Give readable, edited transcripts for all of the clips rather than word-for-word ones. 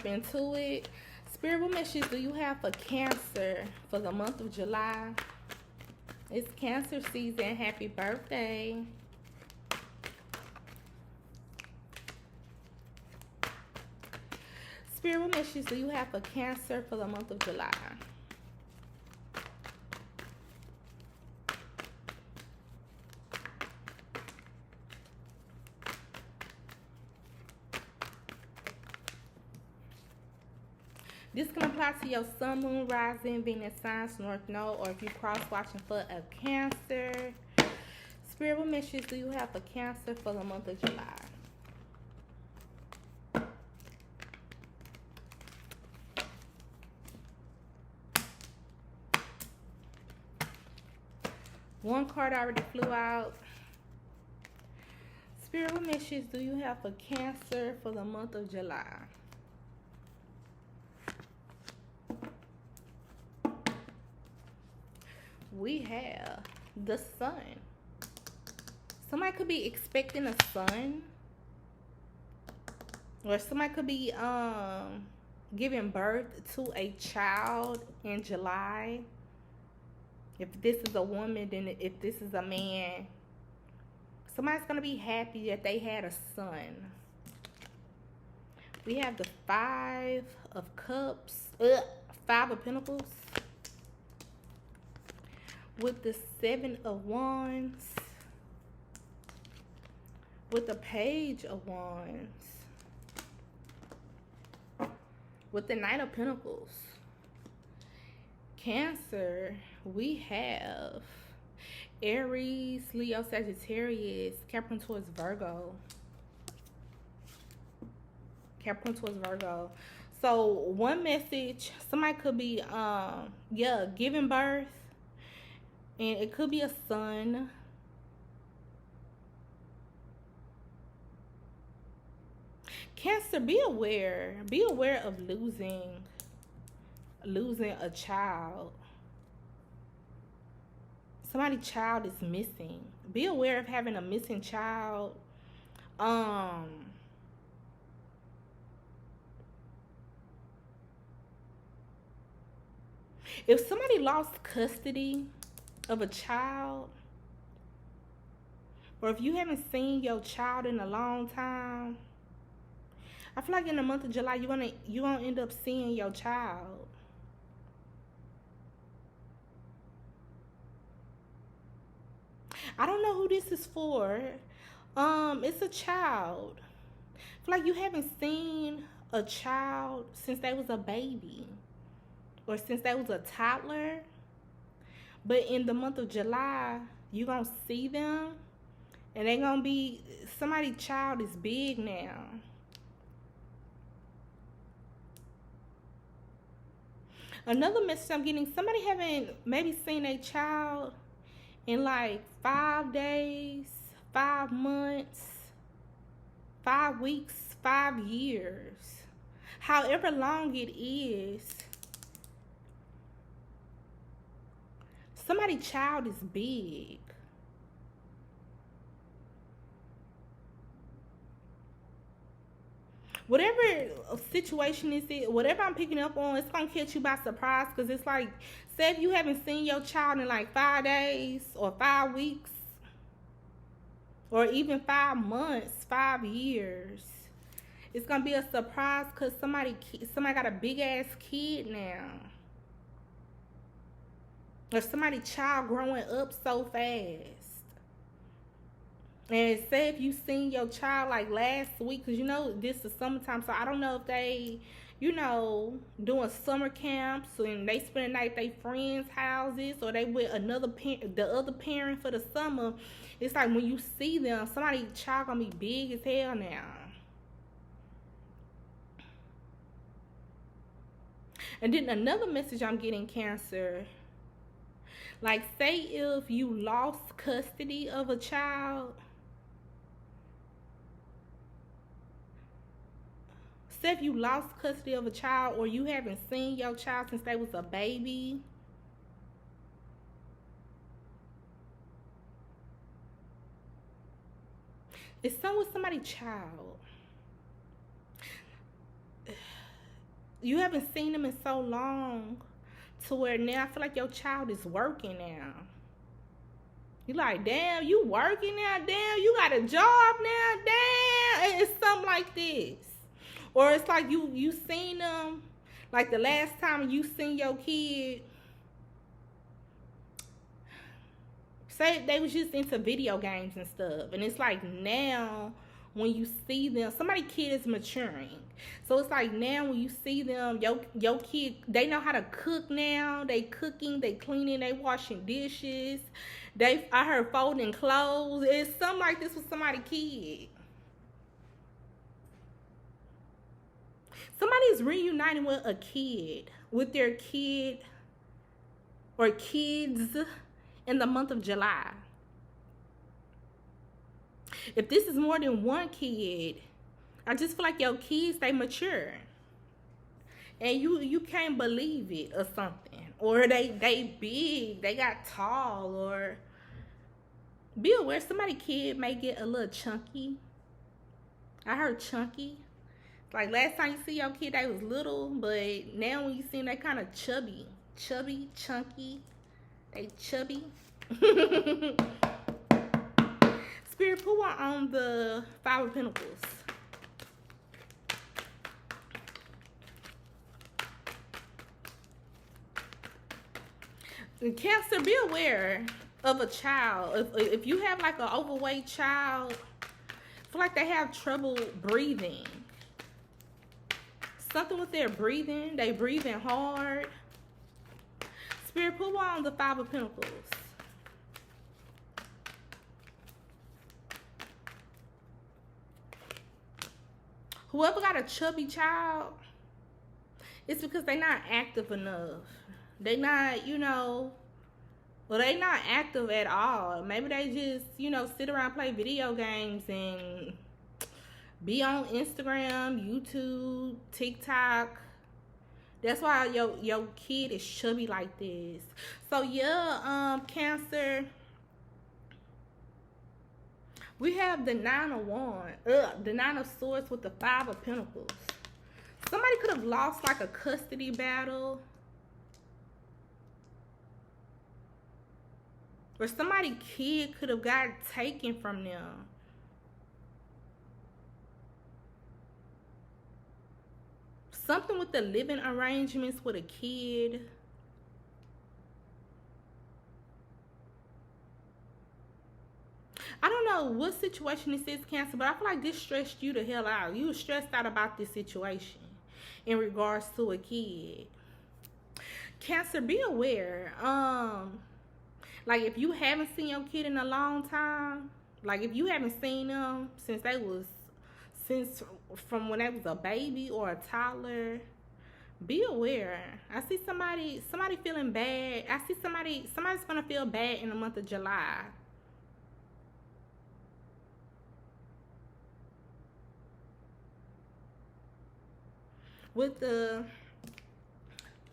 jump into it. Spirit, what messages do you have for Cancer for the month of July? It's Cancer season. Happy birthday. Spirit, what messages do you have for Cancer for the month of July? This can apply to your sun, moon, rising, Venus, signs, north node, or if you cross watching for a Cancer. Spirit, what messages do you have for Cancer for the month of July? One card already flew out. Spirit, what messages do you have for Cancer for the month of July? We have the sun. Somebody could be expecting a son, or somebody could be giving birth to a child in July. If this is a woman, then if this is a man, somebody's gonna be happy that they had a son. We have the Five of Cups, Five of Pentacles, with the Seven of Wands, with the Page of Wands, with the Knight of Pentacles. Cancer, we have Aries, Leo, Sagittarius, Capricorn towards Virgo. Capricorn towards Virgo. So one message, somebody could be giving birth, and it could be a son. Cancer, be aware. Be aware of losing a child. Somebody's child is missing. Be aware of having a missing child. If somebody lost custody of a child, or if you haven't seen your child in a long time, I feel like in the month of July you're gonna end up seeing your child. I don't know who this is for. It's a child. I feel like you haven't seen a child since they was a baby, or since they was a toddler. But in the month of July, you're going to see them, and they're going to be, somebody's child is big now. Another message I'm getting, somebody haven't maybe seen a child in like 5 days, 5 months, 5 weeks, 5 years. However long it is, somebody's child is big. Whatever situation is it, whatever I'm picking up on, it's going to catch you by surprise. Because it's like, say if you haven't seen your child in like 5 days or 5 weeks, or even 5 months, 5 years, it's going to be a surprise because somebody got a big ass kid now. Or somebody's child growing up so fast. And say if you seen your child like last week, because you know this is summertime, so I don't know if they, you know, doing summer camps and they spend the night at their friends' houses, or they with the other parent for the summer. It's like when you see them, somebody's child gonna be big as hell now. And then another message I'm getting, Cancer. Like, say if you lost custody of a child. Say if you lost custody of a child, or you haven't seen your child since they was a baby. It's something with somebody's child. you haven't seen them in so long to where now I feel like your child is working now. You like, damn, you working now? Damn, you got a job now? Damn, it's something like this. Or it's like you seen them, like the last time you seen your kid, say they was just into video games and stuff, and it's like now when you see them, somebody kid is maturing. So it's like now when you see them, your kid, they know how to cook now. They cooking, they cleaning, they washing dishes. I heard folding clothes. It's something like this with somebody kid. Somebody is reuniting with a kid, with their kid or kids in the month of July. If this is more than one kid, I just feel like your kids, they mature. And you can't believe it or something. Or they big, they got tall, or be aware somebody kid may get a little chunky. I heard chunky. Like last time you see your kid, they was little, but now when you see them, they kind of chubby, chunky. They chubby. Spirit, put one on the Five of Pentacles. Cancer, be aware of a child. If you have like an overweight child, I feel like they have trouble breathing. Something with their breathing. They breathing hard. Spirit, put one on the Five of Pentacles. Whoever got a chubby child, it's because they're not active enough. They not, well, they not active at all. Maybe they just, sit around, play video games, and be on Instagram, YouTube, TikTok. That's why your kid is chubby like this. So yeah, Cancer, we have the Nine of Wands, the Nine of Swords with the Five of Pentacles. Somebody could have lost like a custody battle. Or somebody's kid could have got taken from them. Something with the living arrangements with a kid. I don't know what situation this is, Cancer, but I feel like this stressed you the hell out. You were stressed out about this situation in regards to a kid. Cancer, be aware. Like if you haven't seen your kid in a long time, like if you haven't seen them since from when they was a baby or a toddler, be aware. I see somebody feeling bad. I see somebody's gonna feel bad in the month of July. With the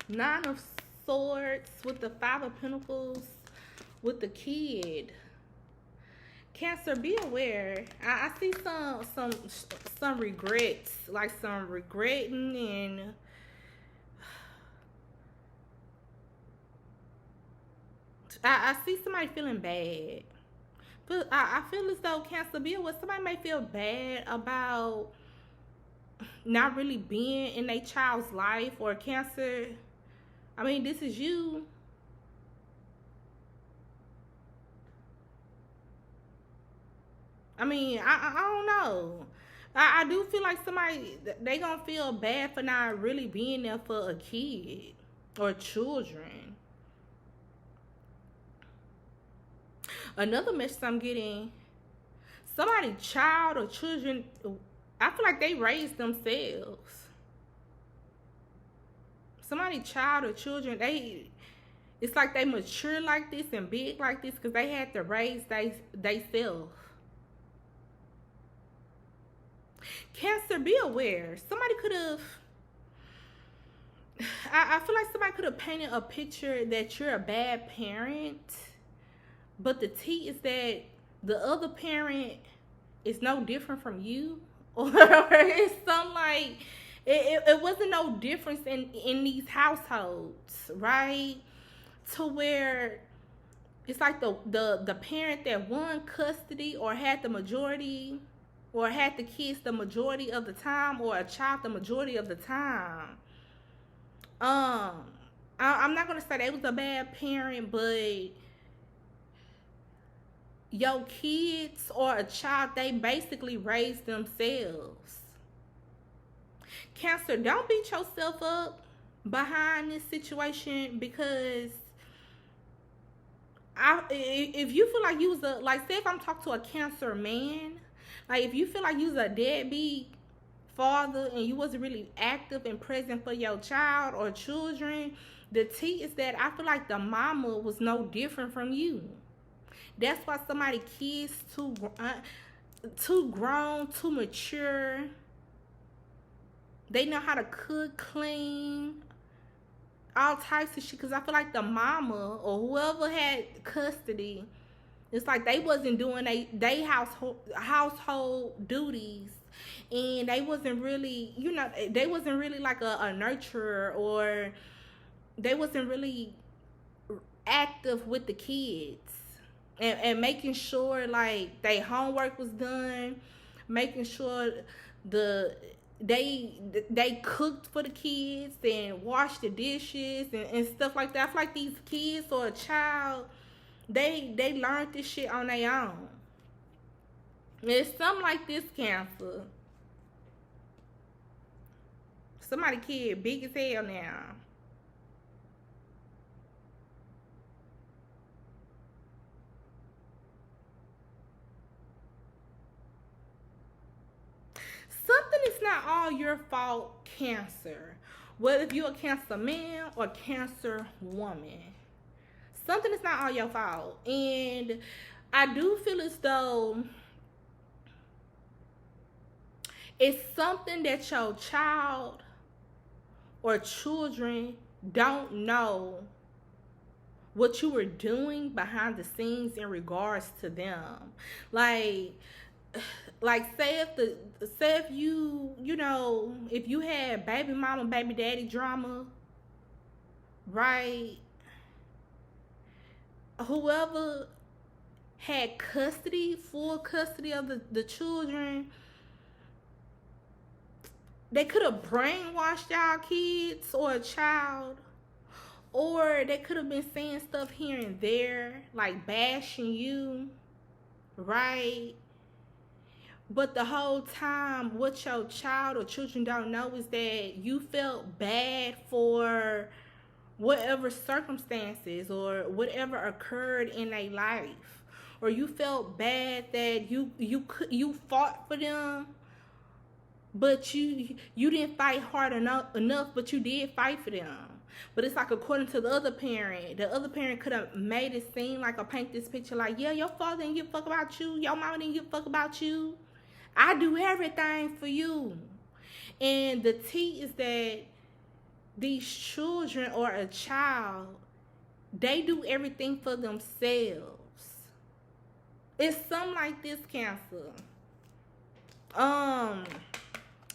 Nine of Swords, with the Five of Pentacles, with the kid. Cancer, be aware. I see some regrets, like some regretting, and I see somebody feeling bad. But I feel as though, Cancer, be aware, somebody may feel bad about not really being in their child's life. Or Cancer, I mean, this is you. I mean, I don't know. I do feel like they gonna feel bad for not really being there for a kid or children. Another message I'm getting, somebody child or children, I feel like they raised themselves. Somebody child or children, it's like they mature like this and big like this because they had to raise themselves. Cancer, be aware. Somebody could have, I feel like somebody could have painted a picture that you're a bad parent, but the tea is that the other parent is no different from you. Or it's something like, It wasn't no difference in these households, right? To where it's like the parent that won custody or had the majority or had the kids the majority of the time, or a child the majority of the time. um I'm not gonna say they was a bad parent, but your kids or a child, they basically raised themselves. Cancer, don't beat yourself up behind this situation, because if you feel like you was like, say if I'm talking to a Cancer man, like if you feel like you was a deadbeat father and you wasn't really active and present for your child or children, the T is that I feel like the mama was no different from you. That's why somebody kids too grown, too mature. They know how to cook, clean, all types of shit. Cause I feel like the mama or whoever had custody, it's like they wasn't doing they household duties, and they wasn't really, they wasn't really like a nurturer, or they wasn't really active with the kids, and making sure like their homework was done, making sure the they cooked for the kids and washed the dishes and stuff like that. I feel like these kids or a child, they learned this shit on their own. It's something like this, Cancer. Somebody kid big as hell now. Something is not all your fault, Cancer. Whether if you're a Cancer man or Cancer woman, something is not all your fault. And I do feel as though it's something that your child or children don't know what you were doing behind the scenes in regards to them. Like say if if you had baby mama, baby daddy drama, right? Whoever had custody, full custody of the children, they could have brainwashed y'all kids or a child, or they could have been saying stuff here and there, like bashing you, right? But the whole time, what your child or children don't know is that you felt bad for whatever circumstances or whatever occurred in their life, or you felt bad that you fought for them, but you didn't fight hard enough, but you did fight for them. But it's like, according to the other parent could have made it seem like, or paint this picture like, yeah, your father didn't give a fuck about you, your mama didn't give a fuck about you, I do everything for you. And the T is that these children or a child, they do everything for themselves. It's something like this, Cancer.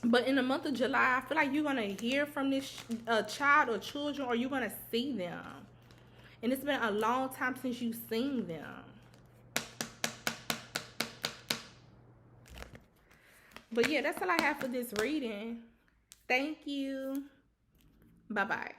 But in the month of July, I feel like you're gonna hear from this child or children, or you're gonna see them. And it's been a long time since you've seen them. But yeah, that's all I have for this reading. Thank you. Bye-bye.